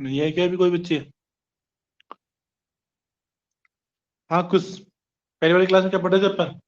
नहीं है क्या अभी कोई बच्चे? हाँ, कुछ पहले वाली क्लास में क्या पढ़े थे अपन?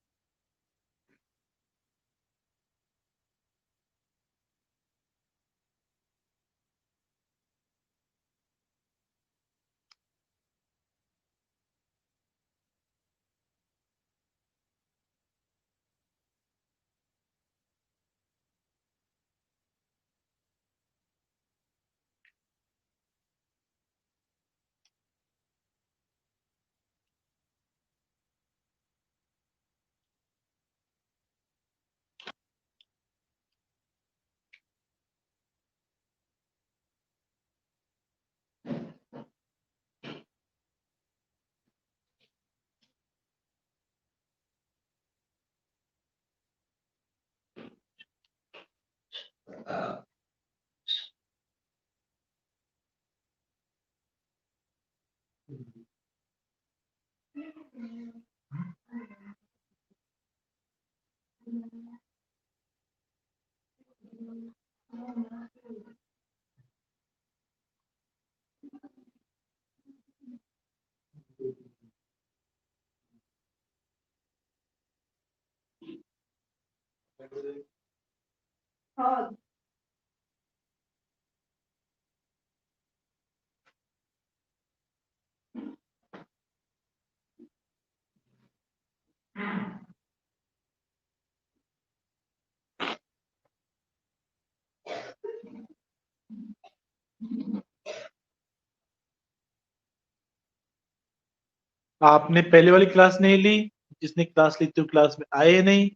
आपने पहले वाली क्लास नहीं ली? जिसने क्लास ली थी वो क्लास में आए नहीं?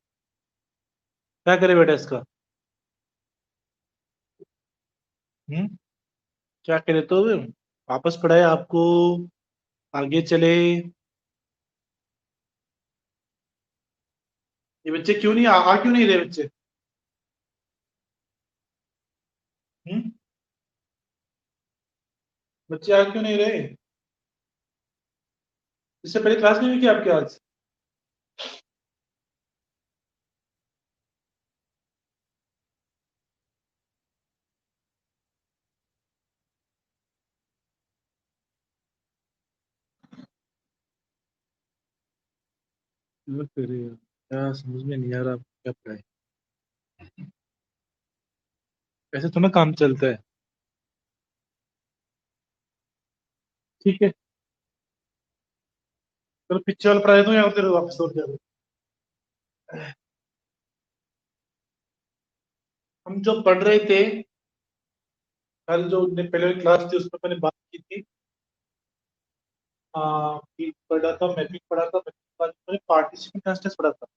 क्या करे बेटा इसका? हम्म? क्या करे तो? वापस पढ़ाए आपको? आगे चले? ये बच्चे क्यों नहीं आ क्यों नहीं रहे बच्चे? हम्म? बच्चे आ क्यों नहीं रहे? इससे पहले क्लास नहीं हुई क्या आपके आज? क्या करे यार? क्या समझ में नहीं आ रहा, क्या पढ़ाए? ऐसे थोड़ा काम चलता है। ठीक है, चलो पिक्चर वाला पढ़ा देता हूँ या फिर वापस और क्या करूं? हम जो पढ़ रहे थे, कल जो पहले वाली क्लास थी उसमें मैंने बात की थी। कि पढ़ा था, मैपिंग पढ़ा था, मैपिंग के बाद मैंने पार्टिसिपेंट टेस्ट पढ़ा था।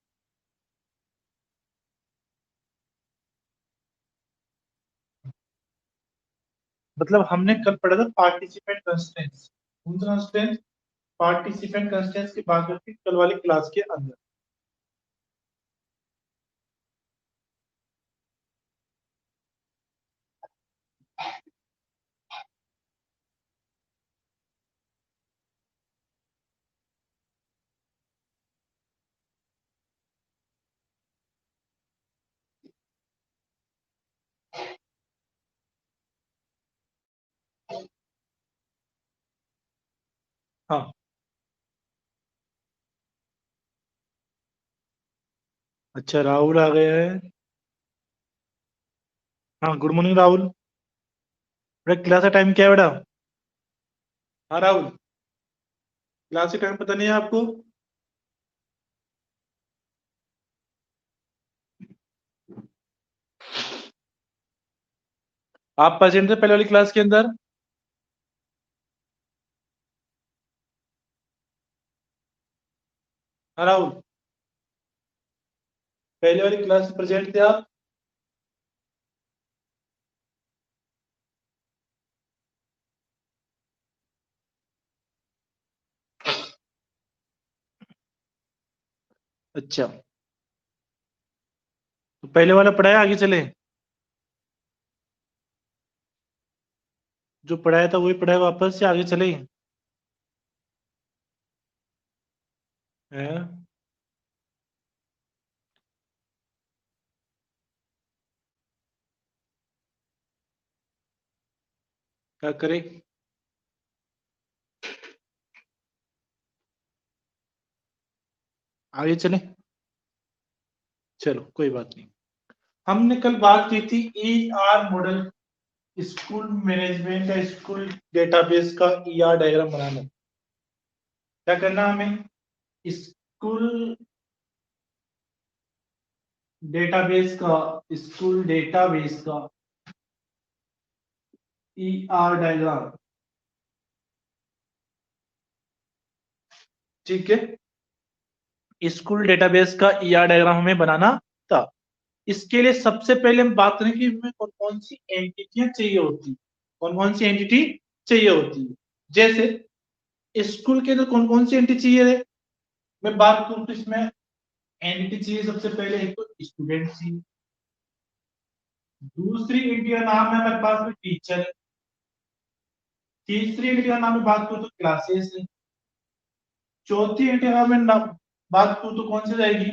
मतलब हमने कल पढ़ा था पार्टिसिपेंट कंस्टेंट्स। कौन सा कंस्टेंट? पार्टिसिपेंट कंस्टेंट्स की बात करती कल वाली क्लास के अंदर। हाँ। अच्छा, राहुल आ गया है। हाँ, गुड मॉर्निंग राहुल। बेटा क्लास का टाइम क्या है बेटा? हाँ राहुल, क्लास का टाइम पता नहीं है आपको? आप प्रेजेंट थे पहले वाली क्लास के अंदर? हाँ राहुल, पहले वाली क्लास में प्रेजेंट थे आप? अच्छा, तो पहले वाला पढ़ाया, आगे चले? जो पढ़ाया था वही पढ़ाया वापस, से आगे चले? हैं? क्या करे? आगे चले, चलो कोई बात नहीं। हमने कल बात की थी ER मॉडल, स्कूल मैनेजमेंट या स्कूल डेटाबेस का ER डायग्राम बनाना। क्या करना हमें, स्कूल डेटाबेस का ER डायग्राम, ठीक है। स्कूल डेटाबेस का ER डायग्राम हमें बनाना था। इसके लिए सबसे पहले हम बात करें कि हमें कौन कौन सी एंटिटियां चाहिए होती, कौन कौन सी एंटिटी चाहिए होती है। जैसे स्कूल के अंदर कौन कौन सी एंटिटी चाहिए है, मैं बात करूं तो इसमें एंटिटी चाहिए सबसे पहले एक तो स्टूडेंट चाहिए, दूसरी एंटिटी का नाम है हमारे पास में टीचर, तीसरी एंटिटी का नाम में बात करूं तो क्लासेस है, चौथी एंटिटी का मैं बात करूं तो कौन सी रहेगी,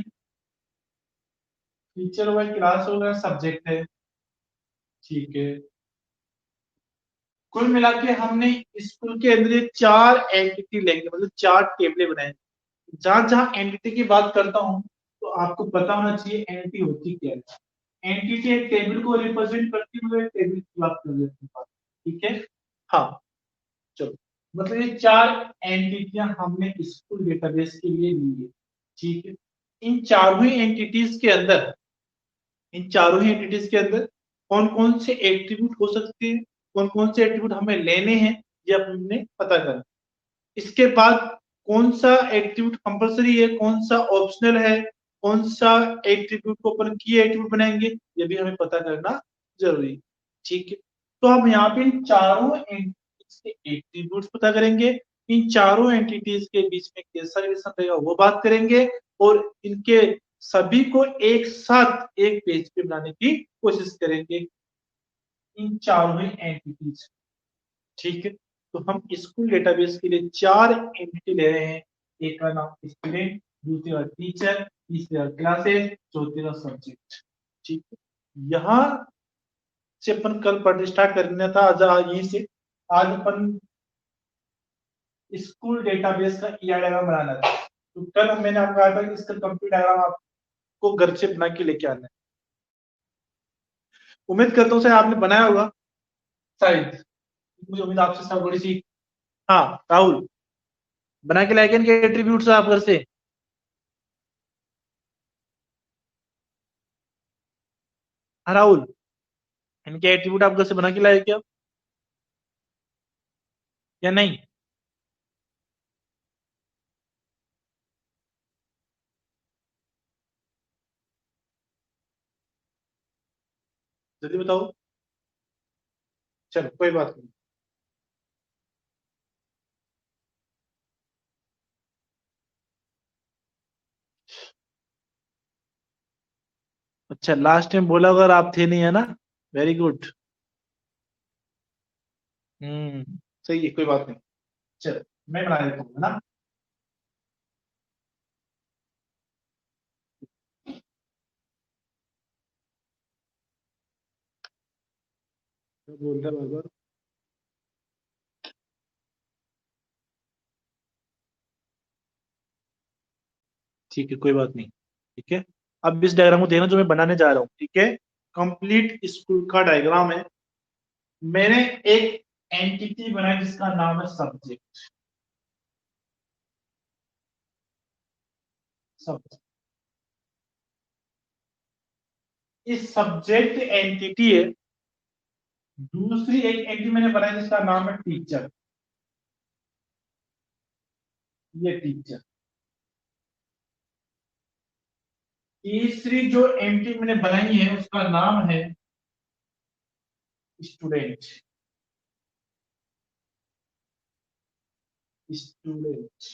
टीचर हो गया, क्लास हो गया, सब्जेक्ट है, ठीक है। कुल मिला के हमने स्कूल के अंदर ये चार एंटिटी लेंगे, मतलब चार टेबलें बनाएंगे। जहां जहां एंटिटी की बात करता हूं तो आपको पता होना चाहिए एंटिटी होती क्या है। एंटिटी एक टेबल को रिप्रेजेंट करती हुई टेबल की बात कर लेते हैं, ठीक है। हाँ, चलो, मतलब ये चार एंटिटियां हमने स्कूल डेटाबेस के लिए ली है, ठीक है। इन चारों ही एंटिटीज के अंदर, इन चारों ही एंटिटीज के अंदर कौन कौन से एट्रीब्यूट हो सकते हैं, कौन कौन से एट्रीब्यूट हमें लेने हैं, ये हमने पता करना। इसके बाद कौन सा एट्रीब्यूट कंपलसरी है, कौन सा ऑप्शनल है, कौन सा एट्रीब्यूट को अपन की एट्रीब्यूट बनाएंगे, ये भी हमें पता करना जरूरी है, ठीक है। तो हम यहाँ पे इन चारों एंटिटीज के एट्रीब्यूट्स पता करेंगे, इन चारों एंटिटीज के बीच में कैसा रिलेशन रहेगा वो बात करेंगे, और इनके सभी को एक साथ एक पेज पे बनाने की कोशिश करेंगे, इन चारों एंटिटीज, ठीक है। तो हम स्कूल डेटाबेस के लिए चार एंटिटी ले रहे हैं, एक का नाम स्टूडेंट, दूसरे का टीचर, तीसरे का क्लासेस, चौथे का सब्जेक्ट, ठीक है। यहाँ से अपन कल पढ़ स्टार्ट करना था, आज यहीं से आज अपन स्कूल डेटाबेस का ER डायग्राम बनाना था। तो कल मैंने आपको कहा था कि इसका कंप्लीट डायग्राम आपको घर से बना के लेके आना है। उम्मीद करता हूँ सर आपने बनाया होगा शायद, मुझे उम्मीद आपसे सब थोड़ी सी। हाँ राहुल, बना के लाए क्या इनके एट्रीब्यूट्स आप घर से? हाँ राहुल, इनके एट्रीब्यूट आप घर से बना के लाए क्या या नहीं? जल्दी बताओ, चलो कोई बात नहीं। अच्छा, लास्ट टाइम बोला अगर आप थे नहीं, है ना? Very good. सही है, कोई बात नहीं। चलो मैं बना देता हूँ, है ना। तो बोलता बार, ठीक है कोई बात नहीं, ठीक है। अब इस डायग्राम को देखना जो मैं बनाने जा रहा हूँ, ठीक है। कंप्लीट स्कूल का डायग्राम है। मैंने एक एंटिटी बनाई जिसका नाम है सब्जेक्ट, सब्जेक्ट। इस सब्जेक्ट एंटिटी है। दूसरी एक एंटिटी मैंने बनाई जिसका नाम है टीचर, ये टीचर। तीसरी जो एंटिटी मैंने बनाई है उसका नाम है स्टूडेंट, स्टूडेंट।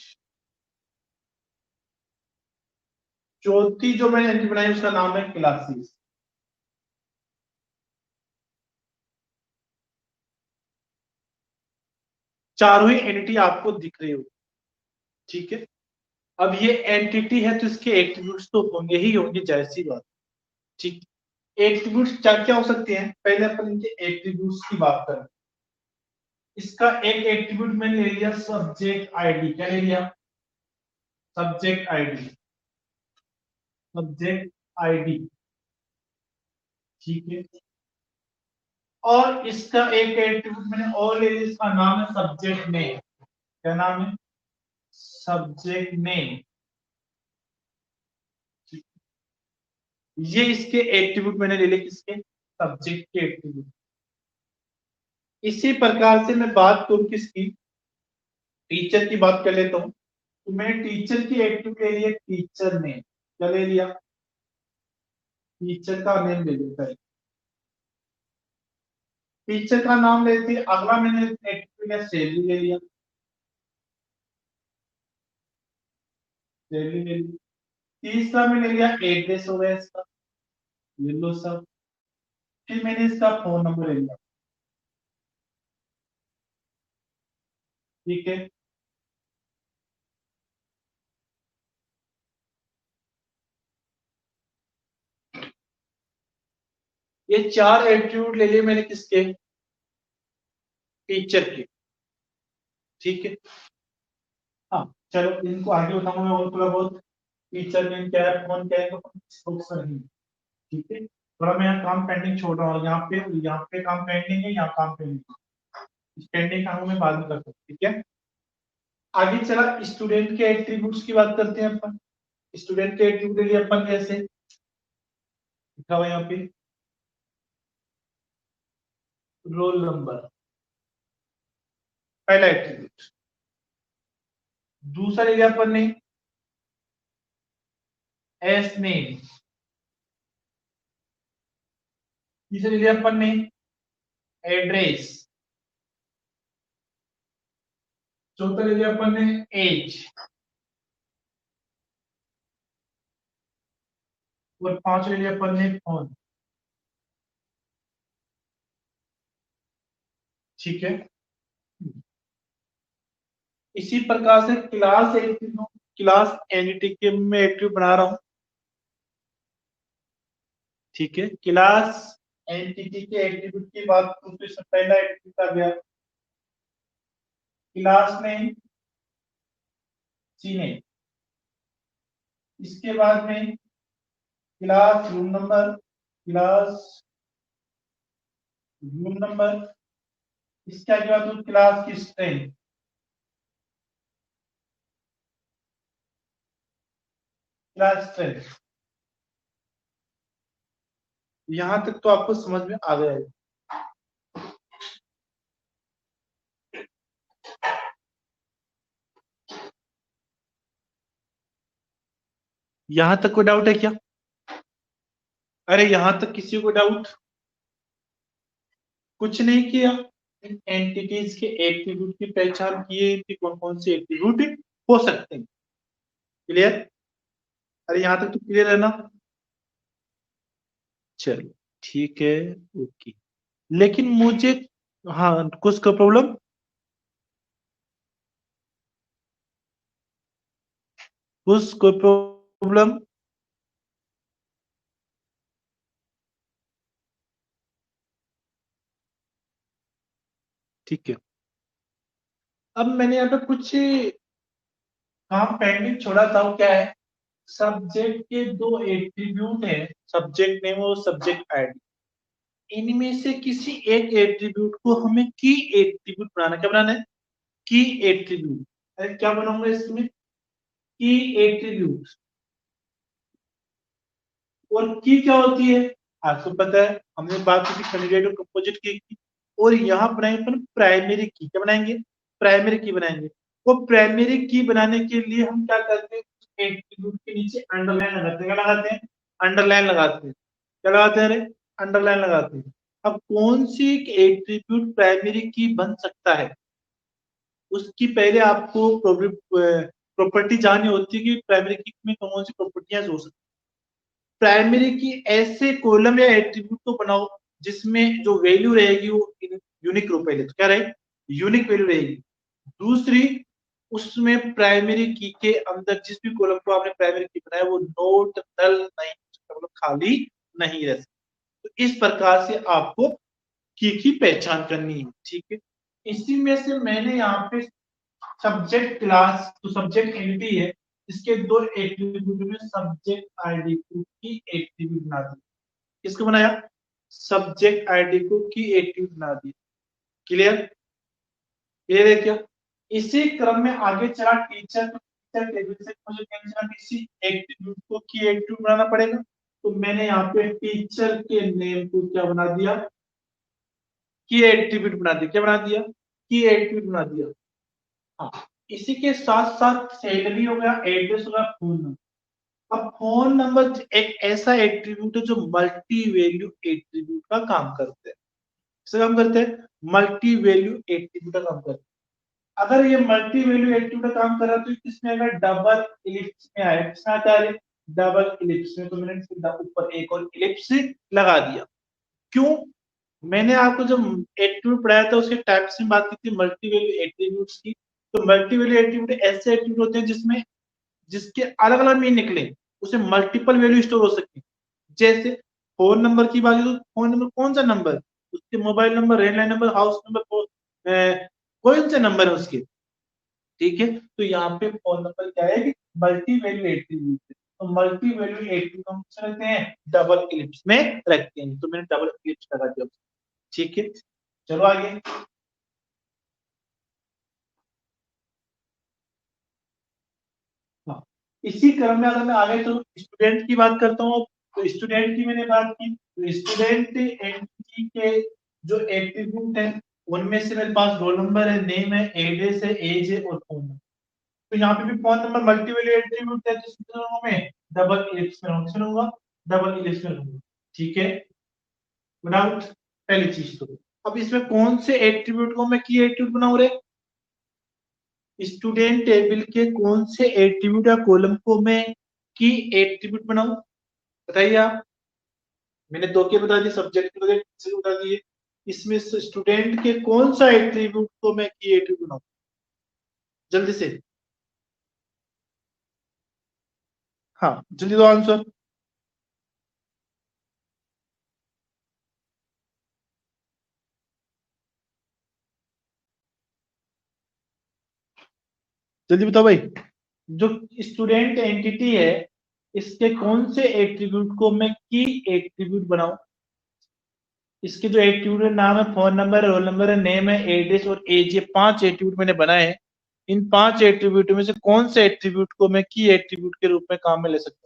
चौथी जो मैंने एंटिटी बनाई उसका नाम है क्लासेस। चारों ही एंटिटी आपको दिख रही हो, ठीक है। अब ये एंटिटी है तो इसके एट्रीब्यूट्स तो होंगे ही होंगे, जाहिर सी बात, ठीक। एट्रीब्यूट्स क्या क्या हो सकते हैं, पहले अपन इनके एट्रीब्यूट्स की बात करें। इसका एक एट्रीब्यूट मैंने ले लिया सब्जेक्ट आईडी, क्या ले लिया, सब्जेक्ट आईडी। सब्जेक्ट आईडी, ठीक है। और इसका एक एट्रीब्यूट मैंने और ले लिया, इसका नाम है सब्जेक्ट नेम। क्या नाम है? Subject name. ये इसके एट्रीब्यूट मैंने ले लिए, किसके? सब्जेक्ट के एट्रीब्यूट। इसी प्रकार से मैं बात करूं किसकी? टीचर की बात कर लेता हूं। तो मैंने टीचर की एट्रीब्यूट ले लिया, टीचर नेम। क्या ले लिया? टीचर का नेम ले लिया। टीचर का नाम लेते, अगला मैंने एट्रीब्यूट लिया, सैलरी ले लिया। सैलरी ले ली। तीसरा मैंने लिया एड्रेस हो गया इसका, ले लो सब। फिर मैंने इसका फोन नंबर ले लिया, ठीक है। ये चार एट्रीब्यूट ले लिए मैंने, किसके? टीचर के, ठीक है। हाँ चलो, इनको आगे बताऊंगा मैं और थोड़ा बहुत। टीचर नेम क्या है, फोन क्या है, तो फोकस नहीं, ठीक है। थोड़ा मैं यहाँ काम पेंडिंग छोड़ रहा हूँ, यहाँ पे काम पेंडिंग है, यहाँ काम पेंडिंग है। इस पेंडिंग काम मैं बाद में कर सकता हूँ, ठीक है। आगे चला, स्टूडेंट के एट्रीब्यूट्स की बात करते हैं अपन। स्टूडेंट के एट्रीब्यूट के लिए अपन कैसे लिखा हुआ यहाँ पे? रोल नंबर, पहला एट्रीब्यूट। दूसरा ले लिया अपन ने एस नेम। तीसरा ले लिया अपन ने एड्रेस। चौथा ले लिया अपन ने एज। और पांच ले लिया अपन ने फोन, ठीक है। इसी प्रकार से क्लास एट्रीब्यूट, क्लास एंटिटी के मैं एट्रीब्यूट बना रहा हूं, ठीक है। क्लास एंटिटी के एट्रीब्यूट की बात करूं तो इसमें पहला एट्रीब्यूट आ गया क्लास नेम, सी नेम। इसके बाद में class room number, class room number. इसके आगे बात करूं क्लास की स्ट्रेंथ, क्लास स्ट्रेंथ। यहां तक तो आपको समझ में आ गया है। यहां तक कोई डाउट है क्या? अरे यहां तक किसी को डाउट? कुछ नहीं किया, एंटिटीज के एट्रीब्यूट की पहचान किए कि कौन कौन से एट्रीब्यूट हो सकते हैं। क्लियर? अरे यहां तक तो क्लियर है ना? चलो ठीक है, ओके। लेकिन मुझे, हाँ कुछ का प्रॉब्लम, कुछ कोई प्रॉब्लम? ठीक है। अब मैंने यहाँ पे कुछ काम पेंडिंग छोड़ा था, वो क्या है? सब्जेक्ट के दो एट्रीब्यूट है, सब्जेक्ट नेम और सब्जेक्ट आईडी। इनमें से किसी एक एट्रीब्यूट को हमें की एट्रीब्यूट बनाना, क्या बनाना है? की एट्रीब्यूट। अरे क्या बनाऊंगा इसमें? की एट्रीब्यूट। और की क्या होती है? आपको पता है, हमने बात की थी कैंडिडेट और कंपोजिट की। और यहाँ बनाएंगे अपन प्राइमरी की। क्या बनाएंगे? प्राइमरी की बनाएंगे। वो प्राइमरी की बनाने के लिए हम क्या करते हैं? एट्रीब्यूट के नीचे अंडरलाइन लगाते हैं। क्या लगाते हैं? अंडरलाइन लगाते हैं। क्या लगाते हैं? अरे अंडरलाइन लगाते हैं। अब कौन सी एट्रीब्यूट प्राइमरी की बन सकता है, उसकी पहले आपको प्रॉपर्टी जाननी होती है कि प्राइमरी की में कौन सी प्रॉपर्टियां हो सकती है। प्राइमरी की ऐसे कॉलम या एट्रीब्यूट को बनाओ जिसमें जो वैल्यू रहेगी वो यूनिक रो, पहले तो क्या रहेगी? यूनिक वैल्यू रहेगी। दूसरी, उसमें प्राइमरी की के अंदर जिस भी कॉलम को आपने प्राइमरी की बनाया वो नोट नल नहीं, मतलब खाली नहीं रह सकता। तो इस प्रकार से आपको की पहचान करनी है, ठीक है। इसी में से मैंने यहाँ पे सब्जेक्ट क्लास, तो सब्जेक्ट एंटिटी है, इसके दो एट्रीब्यूट में सब्जेक्ट आईडी को की एट्रीब्यूट बना दी। किसको बनाया? सब्जेक्ट आईडी को की एट्रीब्यूट बना दी। क्लियर? क्लियर है क्या? इसी क्रम में आगे चला टीचर, तो टीचर टेबल से मुझे क्या चला, किसी एट्रीब्यूट को की एट्रीब्यूट बनाना पड़ेगा। तो मैंने यहाँ पे टीचर के नेम को क्या बना दिया, की एट्रीब्यूट बना दिया। क्या बना दिया? की एट्रीब्यूट बना दिया। हाँ, इसी के साथ साथ सैलरी हो गया, एड्रेस हो गया, फोन नंबर। अब फोन नंबर एक ऐसा एट्रीब्यूट है जो मल्टी वैल्यू एट्रीब्यूट का काम करते हैं। किसका काम करते हैं? मल्टी वैल्यू एट्रीब्यूट का काम करते हैं। अगर ये मल्टी वैल्यू एट्रीब्यूट का काम कर रहा है तो किसमें आएगा? डबल इलिप्स में आएगा। किसमें आता है? डबल इलिप्स में। तो मैंने इसके ऊपर एक और इलिप्स लगा दिया। क्यों? मैंने आपको जब एट्रीब्यूट पढ़ाया था उसके टाइप्स में बात की थी, मल्टी वैल्यू एट्रीब्यूट्स की। तो मल्टी वैल्यू एट्रीब्यूट ऐसे एट्रीब्यूट होते हैं जिसमें जिसके अलग अलग मीन निकले, उसे मल्टीपल वैल्यू स्टोर हो सके। जैसे फोन नंबर की बात है तो फोन नंबर कौन सा नंबर, उसके mobile number, landline number, house number, कौन से नंबर है उसके। ठीक है, तो यहाँ पे फोन नंबर क्या है? मल्टी वैल्यू एट्रीब्यूट है। तो मल्टी वैल्यू एट्रीब्यूट हम किसमें रखते हैं? डबल इलिप्स में रखते हैं। तो मैंने डबल इलिप्स लगा दिया। ठीक है, चलो आगे। हाँ, इसी क्रम में अगर मैं आगे तो स्टूडेंट की बात करता हूँ। तो स्टूडेंट की मैंने बात की, तो स्टूडेंट एंटिटी के जो एट्रीब्यूट है उनमें से मेरे पास रोल नंबर है, नेम है, एड्रेस है, एज है और फोन नंबर। तो यहाँ पे भी phone number multi value attribute है, तो इसमें रहूंगा मैं डबल इलिप्स में रहूंगा। किसमें रहूंगा? डबल इलिप्स में रहूंगा। ठीक है, विदाउट पहली चीज तो। अब इसमें कौन से एट्रीब्यूट को मैं की एट्रीब्यूट बनाऊं रे? स्टूडेंट टेबल के कौन से एट्रीब्यूट या कॉलम को मैं की एट्रीब्यूट बनाऊं? बताइए आप। मैंने दो के बता दिए, सब्जेक्ट के बता दिए। इसमें स्टूडेंट के कौन सा एट्रीब्यूट को मैं की एट्रीब्यूट बनाऊं? जल्दी से। हाँ, जल्दी दो आंसर। जल्दी बताओ भाई। जो स्टूडेंट एंटिटी है इसके कौन से एट्रीब्यूट को मैं की एट्रीब्यूट बनाऊं? इसके जो एट्रीब्यूट है, नाम है, फोन नंबर है, रोल नंबर है, नेम है, एड्रेस और एज, ये 5 एट्रीब्यूट मैंने बनाए हैं। इन 5 एट्रीब्यूट में से कौन से एट्रीब्यूट को मैं की एट्रीब्यूट के रूप में काम में ले सकता हूँ?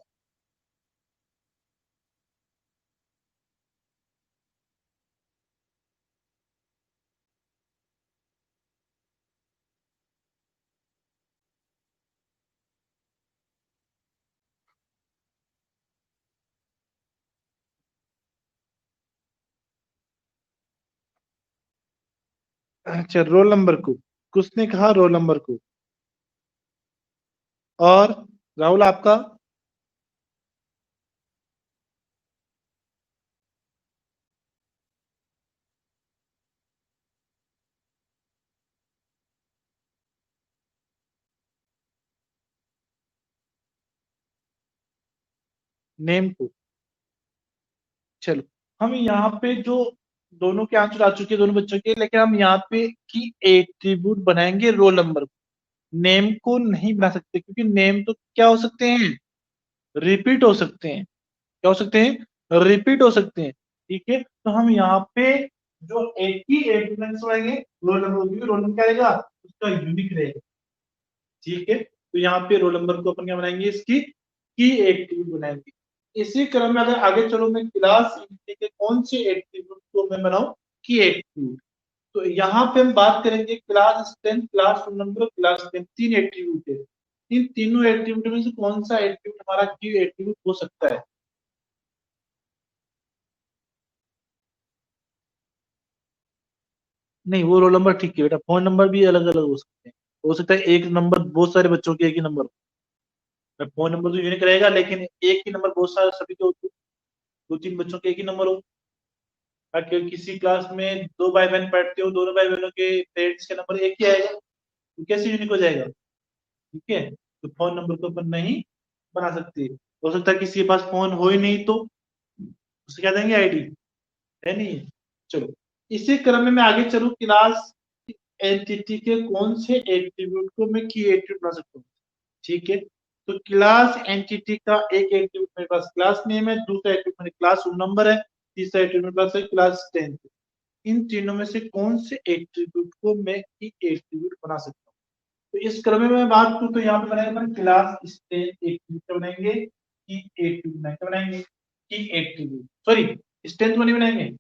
अच्छा, रोल नंबर को। किसने कहा रोल नंबर को? और राहुल आपका? नेम को। चलो, हम यहाँ पे जो दोनों के आंसर आ चुके हैं दोनों बच्चों के, लेकिन हम यहाँ पे की एट्रीब्यूट बनाएंगे रोल नंबर को। नेम को नहीं बना सकते क्योंकि नेम तो क्या हो सकते हैं? रिपीट हो सकते हैं। क्या हो सकते हैं? रिपीट हो सकते हैं। ठीक है, तो हम यहाँ पे जो एक ही एट्रीब्यूट बनाएंगे रोल नंबर, क्योंकि रोल नंबर क्या रहेगा? उसका यूनिक रहेगा। ठीक है, तो यहाँ पे रोल नंबर को अपन क्या बनाएंगे? इसकी की एट्रीब्यूट बनाएंगे। इसी क्रम में अगर आगे चलो, मैं क्लास के कौन से एट्रीब्यूट को मैं बनाऊं की एट्रीब्यूट? तो यहाँ पे हम बात करेंगे class strength, class room number और क्लास स्ट्रेंथ, 3 एट्रीब्यूट है। इन तीनों एट्रीब्यूट में से कौन सा एट्रीब्यूट हमारा की एट्रीब्यूट हो सकता है? नहीं, वो रोल नंबर ठीक है बेटा, फोन नंबर भी अलग अलग हो सकते हैं। हो सकता है एक नंबर बहुत सारे बच्चों के एक ही नंबर हो, फोन नंबर तो यूनिक रहेगा, लेकिन एक ही नंबर बहुत सारे सभी के, दो तीन बच्चों के एक ही नंबर हो। ताकि किसी क्लास में दो भाई बहन पढ़ते हो, दोनों भाई बहनों के पेरेंट्स के नंबर एक ही आएगा, तो कैसे यूनिक हो जाएगा? ठीक है, तो फोन नंबर को अपन नहीं बना सकते। हो सकता है किसी के पास फोन हो ही नहीं, तो उसे क्या देंगे? आईडी है नहीं। चलो, इसी क्रम में मैं आगे चलूँ, क्लास एंटिटी के कौन से एट्रीब्यूट को मैं की एट्रीब्यूट बना सकता हूँ? ठीक है, तो क्लास एंटिटी का एक एट्रीब्यूट मेरे पास क्लास नेम है, दूसरा एट्रीब्यूट मेरे क्लास रूम नंबर है, तीसरा एट्रीब्यूट मेरे पास है क्लास स्ट्रेंथ। इन तीनों में से कौन से एट्रीब्यूट को मैं की एट्रीब्यूट बना सकता हूँ? तो इस क्रम में मैं बात करूं तो यहाँ पे बनाएंगे अपन क्लास स्ट्रेंथ एट्रीब्यूट बनाएंगे, की एट्रीब्यूट बनाएंगे, की एट्रीब्यूट सॉरी स्ट्रेंथ नहीं बनाएंगे,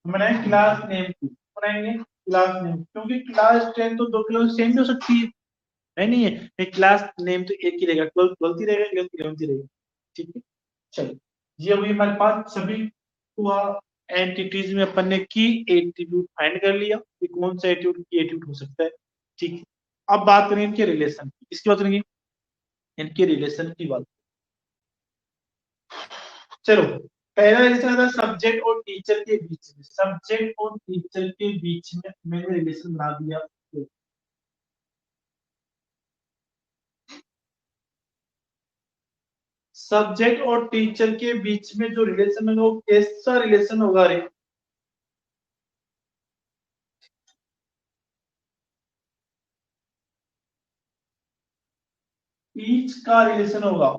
बनाएंगे क्लास नेम की, बनाएंगे क्लास नेम, क्योंकि क्लास स्ट्रेंथ तो दो क्लास सेम भी हो सकती है, नहीं है क्लास नेम तो एक ही रहेगा, 12th ही रहेगा, 11th ही रहेगा। ठीक है, चलो ये हुई हमारे पास सभी हुआ एंटिटीज में अपन ने की एट्रीब्यूट फाइंड कर लिया कि कौन सा एट्रीब्यूट की एट्रीब्यूट हो सकता है। ठीक है, अब बात करेंगे इनके रिलेशन की, किसकी बात करेंगे? इनके रिलेशन की बात। चलो पहला रिलेशन था सब्जेक्ट और टीचर के बीच में, सब्जेक्ट और टीचर के बीच में मैंने रिलेशन बना दिया। सब्जेक्ट और टीचर के बीच में जो रिलेशन है वो कैसा रिलेशन होगा रे? टीच का रिलेशन होगा,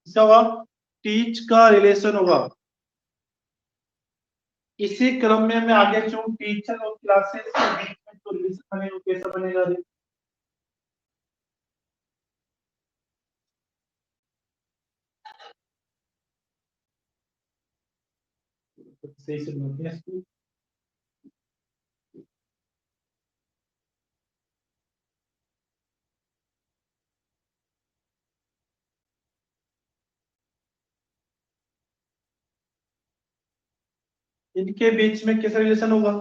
क्या होगा? टीच का रिलेशन होगा। इसी क्रम में मैं आगे चलूं, टीचर और क्लासेस के बीच में जो रिलेशन बनेगा वो कैसा बनेगा रे? सही से नोट है इसको। इनके बीच में कैसा रिलेशन होगा?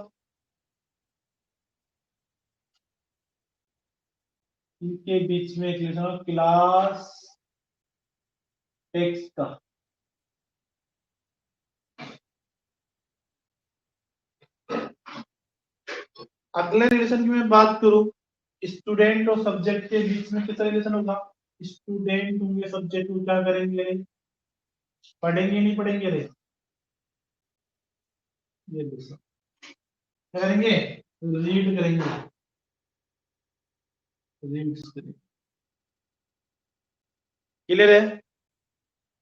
इनके बीच में एक रिलेशन होगा क्लास टेक्स्ट का। अगले रिलेशन की मैं बात करूं, स्टूडेंट और सब्जेक्ट के बीच में कैसा रिलेशन होगा? स्टूडेंट होंगे, सब्जेक्ट को क्या करेंगे? पढ़ेंगे नहीं पढ़ेंगे रे? ये देखो क्या करेंगे? रीड करेंगे, रीड करेंगे। क्लियर है?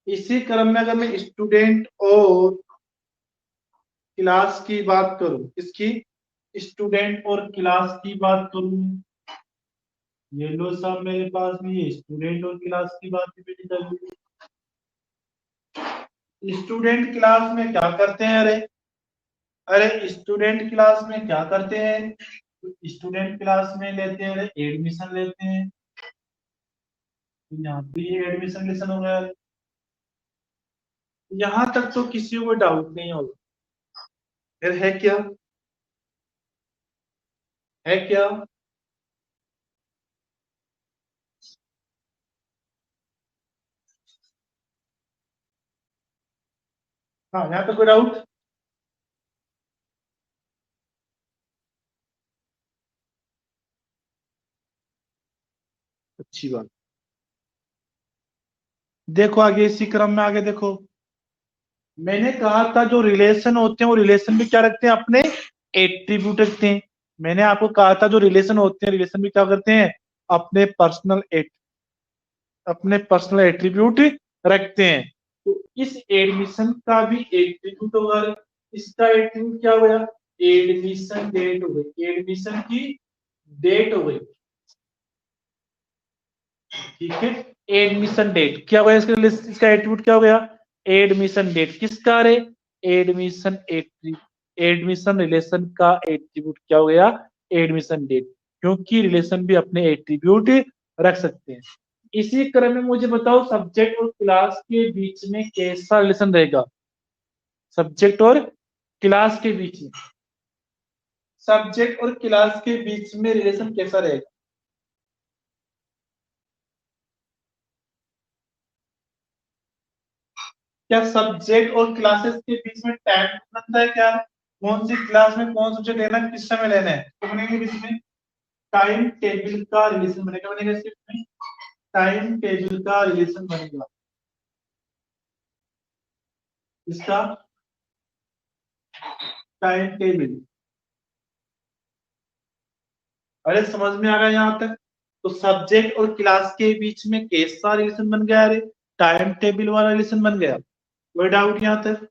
इसी क्रम में अगर मैं स्टूडेंट और क्लास की बात करूं, इसकी स्टूडेंट और क्लास की बात करूं, ये लो सब मेरे पास में ये स्टूडेंट और क्लास की बात भी चल रही है। स्टूडेंट क्लास में क्या करते हैं? अरे अरे स्टूडेंट क्लास में क्या करते हैं? स्टूडेंट क्लास में लेते हैं एडमिशन लेते हैं, यहाँ पे ये एडमिशन लेसन हो गया। यहाँ तक तो किसी को डाउट नहीं होगा, फिर है क्या? है क्या? हाँ यहाँ पे कोई डाउट? अच्छी बात। देखो आगे इसी क्रम में आगे देखो, मैंने कहा था जो रिलेशन होते हैं वो रिलेशन भी क्या रखते हैं? अपने एट्रीब्यूट रखते हैं। मैंने आपको कहा था जो रिलेशन होते हैं रिलेशन भी क्या करते हैं? अपने पर्सनल अपने पर्सनल एट्रीब्यूट रखते हैं। तो इस एडमिशन का भी एट्रीब्यूट होगा, इसका एट्रीब्यूट क्या हो गया? एडमिशन डेट हो गई, एडमिशन की डेट हो गई। ठीक है, एडमिशन डेट क्या हो गया? इसका एट्रीब्यूट क्या हो गया? Admission date. किसका रे? एडमिशन एडमिशन रिलेशन का एट्रीब्यूट क्या हो गया? एडमिशन डेट, क्योंकि रिलेशन भी अपने एट्रीब्यूट रख सकते हैं। इसी क्रम में मुझे बताओ सब्जेक्ट और क्लास के बीच में कैसा रिलेशन रहेगा? सब्जेक्ट और क्लास के बीच में, सब्जेक्ट और क्लास के बीच में रिलेशन कैसा रहेगा? क्या सब्जेक्ट और क्लासेस के बीच में टाइम बनता है क्या? कौन सी क्लास में कौन सब्जेक्ट लेना है, किस समय लेना है, तो बनेगा बीच में टाइम टेबल का रिलेशन बनेगा, बनेगा इसमें टाइम टेबल का रिलेशन बनेगा। इसका टाइम टेबल, अरे समझ में आ गया यहाँ तक? तो सब्जेक्ट और क्लास के बीच में कैसा रिलेशन बन गया? अरे टाइम टेबल वाला रिलेशन बन गया। कोई डाउट यहाँ तक?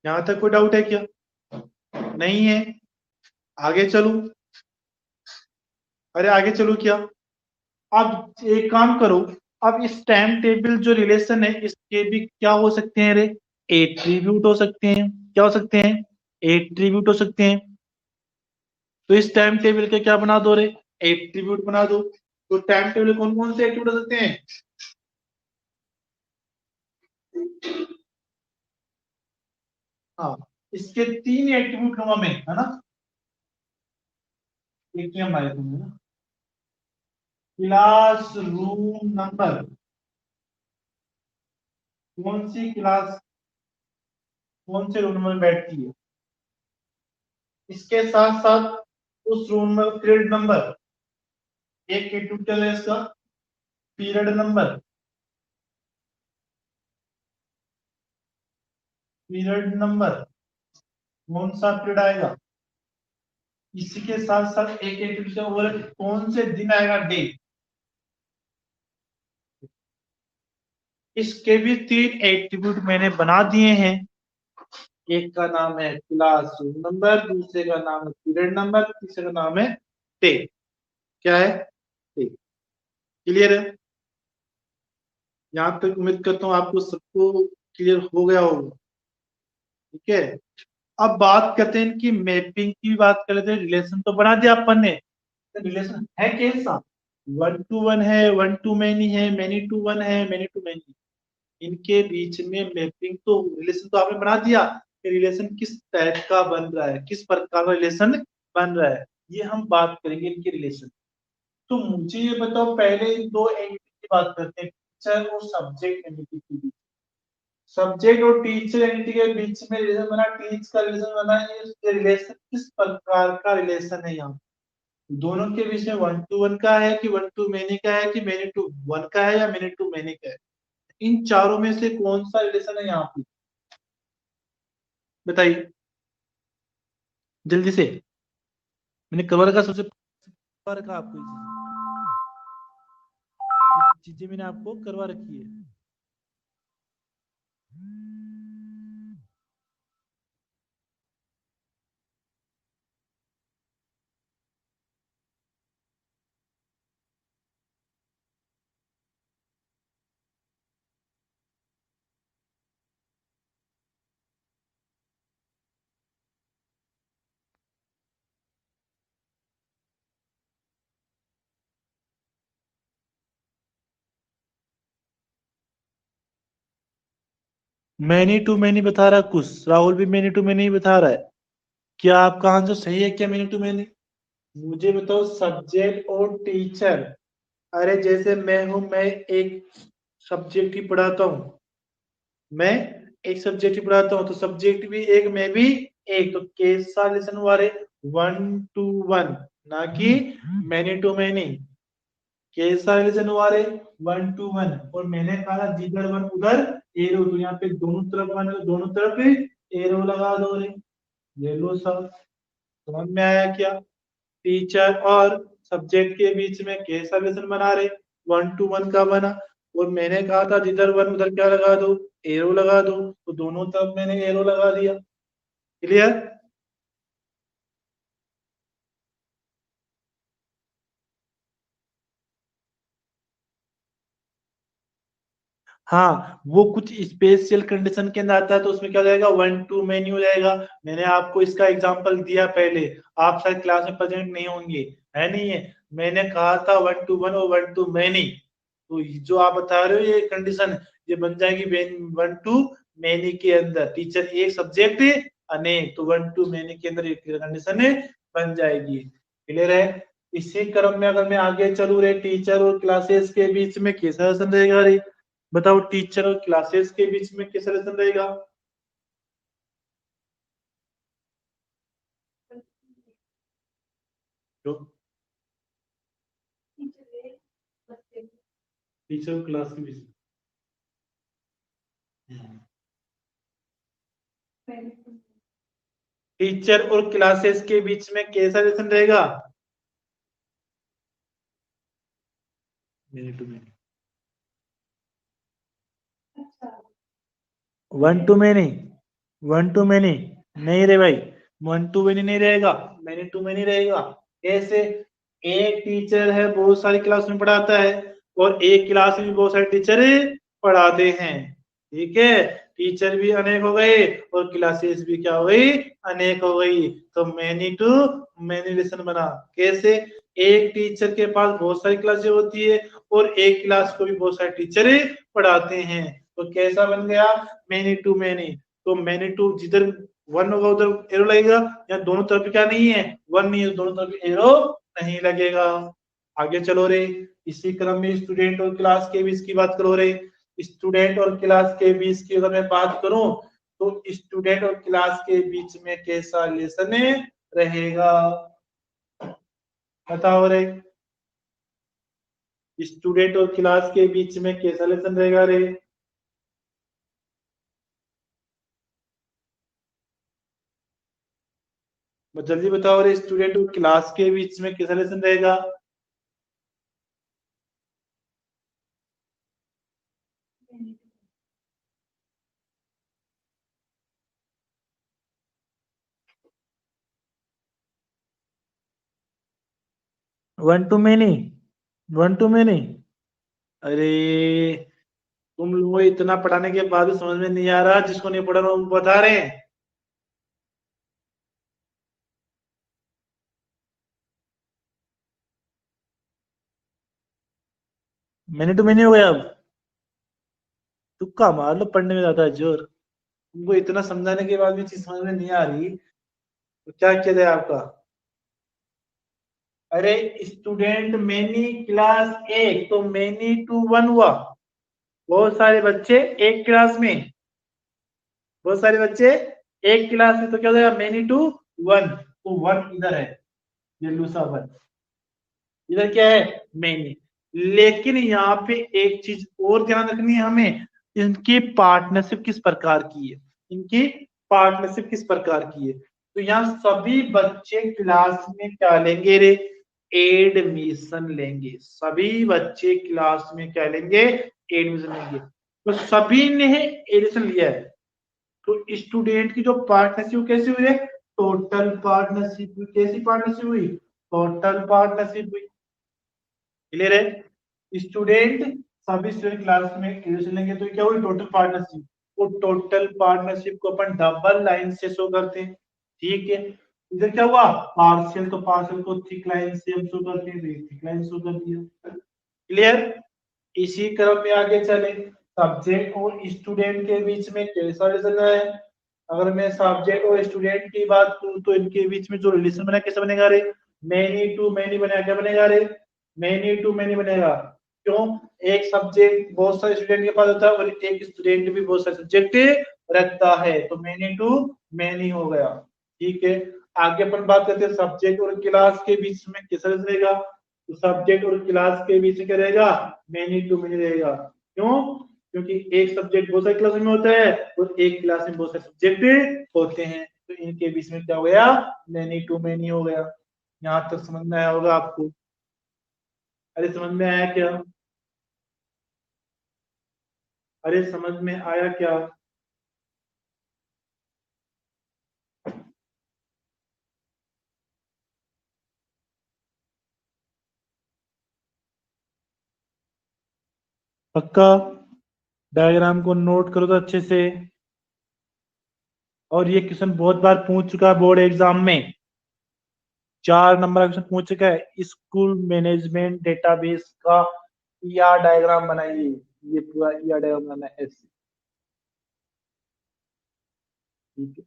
यहाँ तक कोई डाउट है क्या? नहीं है? आगे चलूं? अरे आगे चलूं क्या? अब एक काम करो, अब इस टाइम टेबल जो रिलेशन है इसके भी क्या हो सकते हैं रे? एट्रीब्यूट हो सकते हैं। क्या हो सकते हैं? एट्रीब्यूट हो सकते हैं। तो इस टाइम टेबल के क्या बना दो रे? एट्रीब्यूट बना दो। तो टाइम टेबल कौन कौन से एट्रीब्यूट हो सकते हैं? हाँ, इसके तीन एट्रीब्यूट हवा में है ना। एक ही हमारे तुम ना, क्लास रूम नंबर। कौन सी क्लास, कौन से रूम में बैठती है? इसके साथ साथ उस रूम में पीरियड नंबर, एक एट्रीब्यूट है इसका पीरियड नंबर। पीरियड नंबर कौन सा पीरियड आएगा? इसी के साथ साथ एक एट्रीब्यूट और कौन से दिन आएगा? डे। इसके भी तीन एट्रीब्यूट मैंने बना दिए हैं। एक का नाम है क्लास रूम नंबर, दूसरे का नाम है पीरियड नंबर, तीसरे का नाम है डे। क्या है? डे। क्लियर है? यहाँ तक उम्मीद करता हूँ आपको सबको क्लियर हो गया होगा। ठीक है, अब बात करते हैं इनकी मैपिंग की बात कर लेते हैं। रिलेशन तो बना दिया अपन ने, रिलेशन है कैसा? वन टू वन है, वन टू मैनी है, मैनी टू वन है, मैनी टू मैनी। इनके बीच में मैपिंग तो, रिलेशन तो आपने बना दिया। रिलेशन किस टाइप का बन रहा है, किस प्रकार का रिलेशन बन रहा है, ये हम बात करेंगे इनके रिलेशन। तो मुझे ये बताओ, पहले इन दो एंटिटी की बात करते हैं, टीचर और सब्जेक्ट एंटिटी की बीच। सब्जेक्ट और टीचर एंटिटी के बीच में रिलेशन बना, टीच का रिलेशन बना, ये रिलेशन किस प्रकार का रिलेशन है यहाँ? दोनों के बीच में वन टू वन का है कि वन टू मेनी का है कि मेनी टू वन का है या मेनी टू मेनी का है? इन चारों में से कौन सा रिलेशन है यहाँ पे? बताइए जल्दी से। मैंने करवा रखा सबसे, करवा रखा आपको ये चीजें मैंने आपको करवा रखी है। मैनी टू मैनी बता रहा है कुछ, राहुल भी मैनी टू मैनी ही बता रहा है। क्या आपका आंसर सही है क्या? Many to many? मुझे बताओ सब्जेक्ट और टीचर। अरे जैसे मैं हूं, मैं एक सब्जेक्ट ही पढ़ाता हूँ, मैं एक सब्जेक्ट ही पढ़ाता हूँ, तो सब्जेक्ट भी एक, मैं भी एक, तो कैसा रिलेशन हुआ रे? वन टू वन, ना कि मैनी टू मैनी। कैसा रिलेशन हुआ रे? One two one. और मैंने कहा जिधर वन उधर एरो, तो यहाँ पे दोनों तरफ वन है, तो दोनों तरफ एरो लगा दो रे। ये लो सब, समझ में आया क्या? टीचर और सब्जेक्ट के बीच में कैसा रिलेशन बना रहे? वन टू वन का बना। और मैंने कहा था जिधर वन उधर क्या लगा दो? एरो लगा दो, तो दोनों तरफ मैंने एरो लगा दिया। क्लियर? हाँ, वो कुछ स्पेशल कंडीशन के अंदर आता है, तो उसमें क्या हो जाएगा? वन टू मेनी हो जाएगा। मैंने आपको इसका एग्जांपल दिया पहले, आप शायद क्लास में प्रेजेंट नहीं होंगे, है नहीं है? मैंने कहा था वन टू वन और वन टू मेनी। तो जो आप बता रहे हो ये कंडीशन, ये बन जाएगी वन टू मेनी के अंदर, टीचर एक सब्जेक्ट अनेक, तो वन टू मेनी के अंदर एक कंडीशन बन जाएगी। क्लियर है? इसी क्रम में अगर मैं आगे चलू रे, टीचर और क्लासेस के बीच में कैसा रिलेशन रहेगा रे? बताओ, टीचर और क्लासेस के बीच में कैसा रिलेशन रहेगा? जो टीचर और क्लास के बीच में, टीचर और क्लासेस के बीच में कैसा रिलेशन रहेगा? Many to many, one to many, one to many नहीं रे भाई, वन टू मेनी नहीं रहेगा, मेनी टू मेनी रहेगा। कैसे? एक टीचर है बहुत सारी क्लास में पढ़ाता है, और एक क्लास में भी बहुत सारे टीचर पढ़ाते हैं। ठीक है, टीचर भी अनेक हो गए और क्लासेस भी क्या हो गई, अनेक हो गई। तो मैनी टू मैनी लेसन बना। कैसे? एक टीचर के पास बहुत सारी क्लासेस होती है और एक क्लास को भी बहुत सारे टीचर पढ़ाते हैं। तो कैसा बन गया, मैनी टू मैनी। तो मैनी टू जिधर वन होगा उधर एरो लगेगा, या दोनों तरफ क्या नहीं है, वन नहीं है, दोनों तरफ एरो नहीं लगेगा। आगे चलो रे, इसी क्रम में स्टूडेंट और क्लास के बीच की बात करो रे। स्टूडेंट और क्लास के बीच की अगर मैं बात करूं, तो स्टूडेंट और क्लास के बीच में कैसा रिलेशन रहेगा, बताओ रे। स्टूडेंट और क्लास के बीच में कैसा रिलेशन रहेगा रे? जल्दी बताओ रे, स्टूडेंट और क्लास के बीच में कैसा रिलेशन रहेगा? One to many, one to many. अरे, तुम लोगों को इतना पढ़ाने के बाद भी समझ में नहीं आ रहा, जिसको नहीं पढ़ा वो बता रहे हैं। मैंने टू मैनी हो गया अब। तुक्का मार लो, पढ़ने में ज्यादा है जोर। तुमको इतना समझाने के बाद भी चीज समझ में नहीं आ रही, तो क्या किया जाए आपका? अरे, स्टूडेंट मैनी क्लास एक, तो मैनी टू वन हुआ। बहुत सारे बच्चे एक क्लास में, बहुत सारे बच्चे एक क्लास में, तो क्या हो जाएगा, मैनी टू वन। तो वन इधर है, ये लूसा वन, इधर क्या है, मैनी। लेकिन यहाँ पे एक चीज और ध्यान रखनी है हमें, इनकी पार्टनरशिप किस प्रकार की है, इनकी पार्टनरशिप किस प्रकार की है। तो यहाँ सभी बच्चे क्लास में क्या लेंगे रे, एडमिशन लेंगे। सभी बच्चे क्लास में क्या लेंगे, एडमिशन लेंगे। तो सभी ने एडमिशन लिया है, तो स्टूडेंट की जो पार्टनरशिप कैसी हुई है, टोटल पार्टनरशिप हुई। कैसी पार्टनरशिप हुई, टोटल पार्टनरशिप हुई। क्लियर है? स्टूडेंट, सभी स्टूडेंट क्लास में एडमिशन लेंगे, तो क्या हुई, टोटल पार्टनरशिप। वो टोटल पार्टनरशिप को अपन डबल लाइन से शो करते हैं। ठीक है, इधर क्या हुआ, पार्शियल, तो पार्शियल को थिक लाइन से हम शो करते हैं, थिक लाइन शो कर दिया। क्लियर? इसी क्रम में आगे चले, सब्जेक्ट और स्टूडेंट के बीच में कैसा रिलेशन है। अगर मैं सब्जेक्ट और स्टूडेंट की बात करूं, तो इनके बीच में जो रिलेशन बना कैसे बनेगा रे, मैनी टू मैनी बनेगा। क्या बनेगा रे, मैनी टू मैनी बनेगा। क्यों? एक सब्जेक्ट बहुत सारे स्टूडेंट के पास होता है और एक स्टूडेंट भी बहुत सारे सब्जेक्ट रखता है, तो मैनी टू मैनी हो गया। ठीक है, आगे अपन बात करते हैं सब्जेक्ट और क्लास के बीच में कैसा रहेगा। तो सब्जेक्ट और क्लास के बीच में क्या रहेगा, मैनी टू मैनी रहेगा। क्यों? क्योंकि एक सब्जेक्ट बहुत सारी क्लास में होता है और एक क्लास में बहुत सारे सब्जेक्ट होते हैं, तो इनके बीच में क्या हो गया, मैनी टू मैनी हो गया। यहाँ तक समझ में आया होगा आपको? अरे समझ में आया क्या? अरे समझ में आया क्या? पक्का? डायग्राम को नोट करो तो अच्छे से। और ये क्वेश्चन बहुत बार पूछ चुका है बोर्ड एग्जाम में, 4 नंबर का क्वेश्चन पूछ चुका है। स्कूल मैनेजमेंट डेटाबेस का ईआर डायग्राम बनाइए। ये पूरा ईआर डायग्राम बनाना है ऐसे। ठीक है,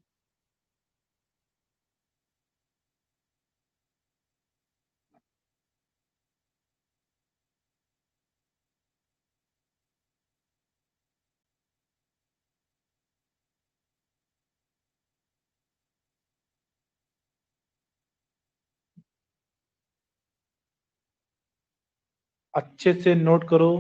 अच्छे से नोट करो।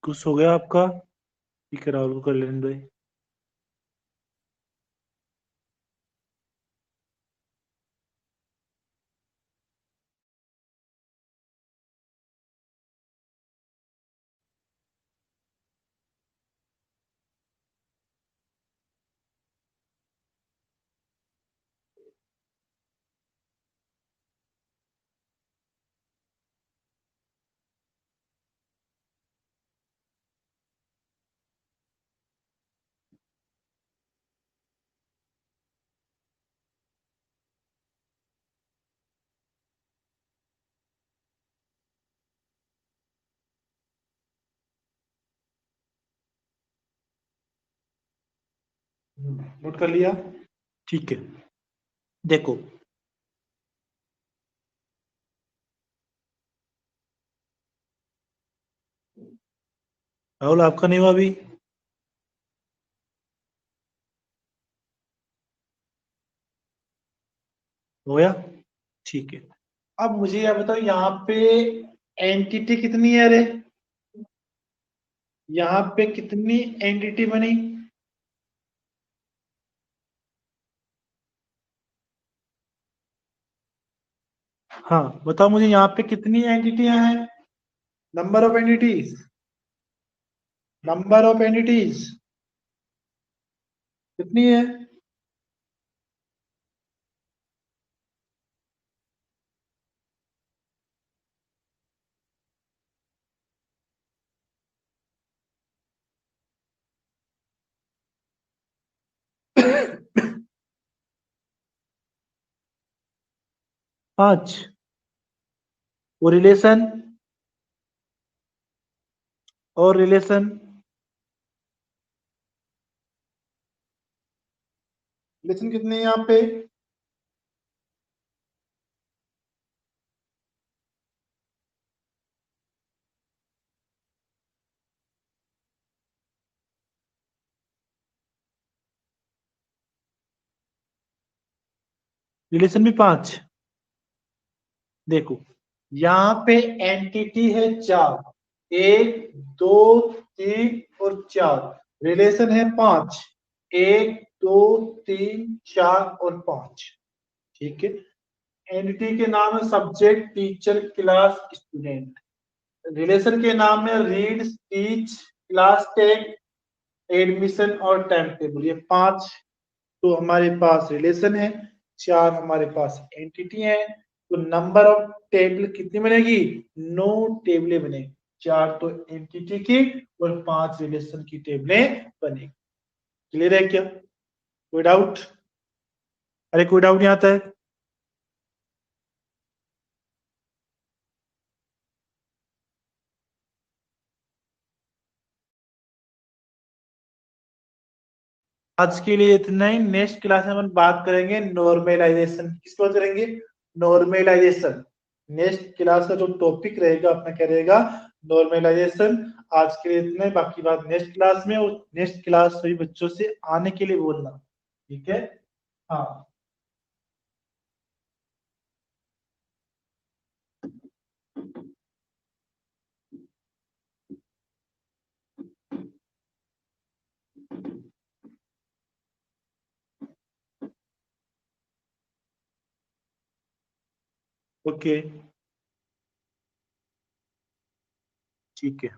कुछ हो गया आपका? ठीक है, राहुल को कर लेने दो। नोट कर लिया? ठीक है, देखो। राहुल आपका नहीं हुआ अभी? हो गया? ठीक है। अब मुझे यह बताओ, यहाँ पे एंटिटी कितनी है रे? यहाँ पे कितनी एंटिटी बनी? हाँ बताओ मुझे, यहाँ पे कितनी एंटिटियां हैं? Number of entities, number of entities कितनी है? पांच। वो रिलेशन, और रिलेशन, रिलेशन कितने हैं यहाँ पे? रिलेशन भी पांच। देखो, यहाँ पे एंटिटी है चार, एक, दो, तीन और चार। रिलेशन है पांच, एक, दो, तीन, चार और पांच। ठीक है। एंटिटी के नाम है subject, teacher, class, student. Relation के नाम है read, teach, class take, admission और टाइम टेबल। ये पांच तो हमारे पास रिलेशन है, चार हमारे पास एंटिटी है। तो नंबर ऑफ टेबल कितनी बनेगी? 9 टेबलें बनेगी। चार तो एंटिटी की और पांच रिलेशन की टेबलें बनेगी। क्लियर है क्या? कोई डाउट? अरे कोई डाउट नहीं आता है? आज के लिए इतना ही। नेक्स्ट क्लास में हम बात करेंगे नॉर्मलाइजेशन। किसकी बात करेंगे? नॉर्मलाइजेशन। नेक्स्ट क्लास का जो टॉपिक रहेगा अपना क्या रहेगा? नॉर्मलाइजेशन। आज के लिए इतना ही, बाकी बात नेक्स्ट क्लास में। और नेक्स्ट क्लास सभी बच्चों से आने के लिए बोलना, ठीक है? हाँ। ओके, ठीक है।